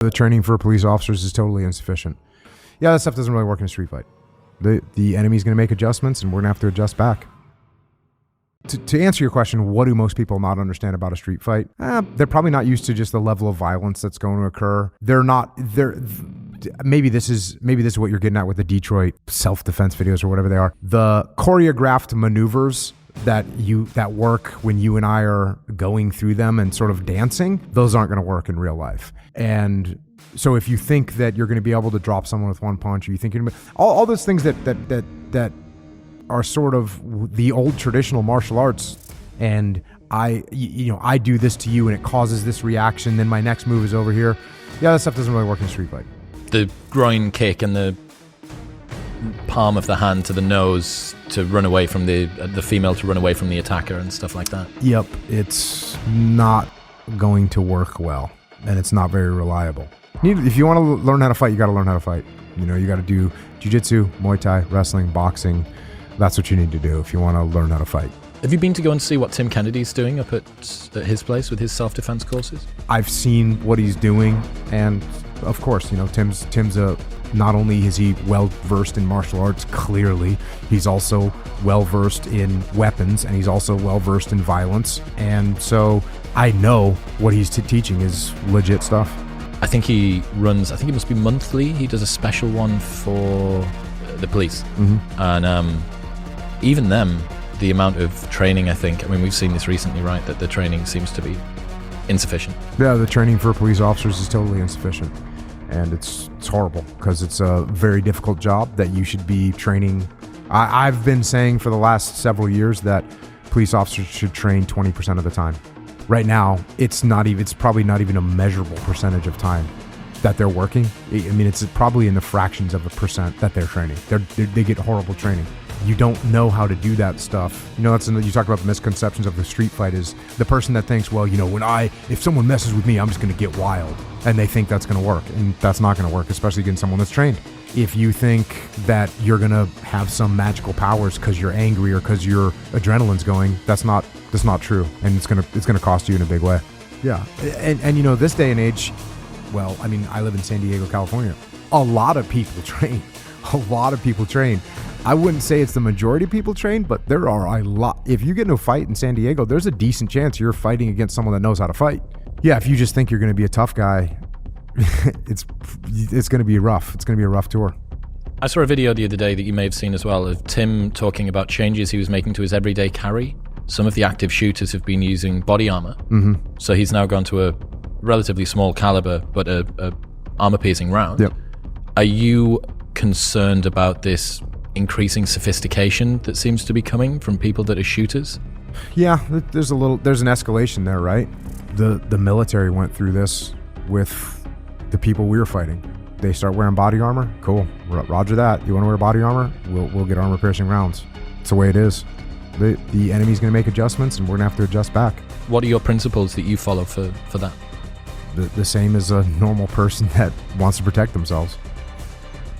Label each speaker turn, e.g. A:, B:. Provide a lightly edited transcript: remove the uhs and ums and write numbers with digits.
A: The training for police officers is totally insufficient. Yeah, that stuff doesn't really work in a street fight. The enemy's going to make adjustments, and we're going to have to adjust back. To answer your question, what do most people not understand about a street fight? They're probably not used to just the level of violence that's going to occur. Maybe this is what you're getting at with the Detroit self-defense videos or whatever they are. The choreographed maneuvers that work when you and I are going through them and sort of dancing, those aren't going to work in real life. And so if you think that you're going to be able to drop someone with one punch, or you think all those things that are sort of the old traditional martial arts, and I do this to you and it causes this reaction, then my next move is over here. Yeah, that stuff doesn't really work in a street fight.
B: The groin kick and the palm of the hand to the nose to run away from the female, to run away from the attacker and stuff like that.
A: Yep, it's not going to work well, and it's not very reliable. If you want to learn how to fight, you got to learn how to fight. You got to do jiu-jitsu, Muay Thai, wrestling, boxing. That's what you need to do if you want to learn how to fight.
B: Have you been to go and see what Tim Kennedy's doing up at his place with his self-defense courses?
A: I've seen what he's doing, and of course, Tim's not only is he well-versed in martial arts, clearly, he's also well-versed in weapons, and he's also well-versed in violence. And so I know what he's teaching is legit stuff.
B: I think it must be monthly. He does a special one for the police. Mm-hmm. And even them, the amount of training, we've seen this recently, right, that the training seems to be insufficient. Yeah,
A: the training for police officers is totally insufficient. And it's horrible because it's a very difficult job that you should be training. I've been saying for the last several years that police officers should train 20% of the time. Right now, it's probably not even a measurable percentage of time that they're working. It's probably in the fractions of a percent that they're training. They get horrible training. You don't know how to do that stuff. You talk about the misconceptions of the street fight is the person that thinks, well, if someone messes with me, I'm just going to get wild. And they think that's going to work. And that's not going to work, especially against someone that's trained. If you think that you're going to have some magical powers because you're angry or because your adrenaline's going, that's not true. And it's going to cost you in a big way. Yeah. And this day and age, well, I live in San Diego, California. A lot of people train. I wouldn't say it's the majority of people trained, but there are a lot. If you get into a fight in San Diego, there's a decent chance you're fighting against someone that knows how to fight. Yeah, if you just think you're going to be a tough guy, it's going to be rough. It's going to be a rough tour.
B: I saw a video the other day that you may have seen as well of Tim talking about changes he was making to his everyday carry. Some of the active shooters have been using body armor. Mm-hmm. So he's now gone to a relatively small caliber, but a armor-piercing round.
A: Yep.
B: Are you concerned about this increasing sophistication that seems to be coming from people that are shooters?
A: Yeah, there's an escalation there, right? The military went through this with the people we were fighting. They start wearing body armor. Cool, roger that. You want to wear body armor? We'll get armor-piercing rounds. It's the way it is. The enemy's going to make adjustments, and we're going to have to adjust back.
B: What are your principles that you follow for that?
A: The same as a normal person that wants to protect themselves.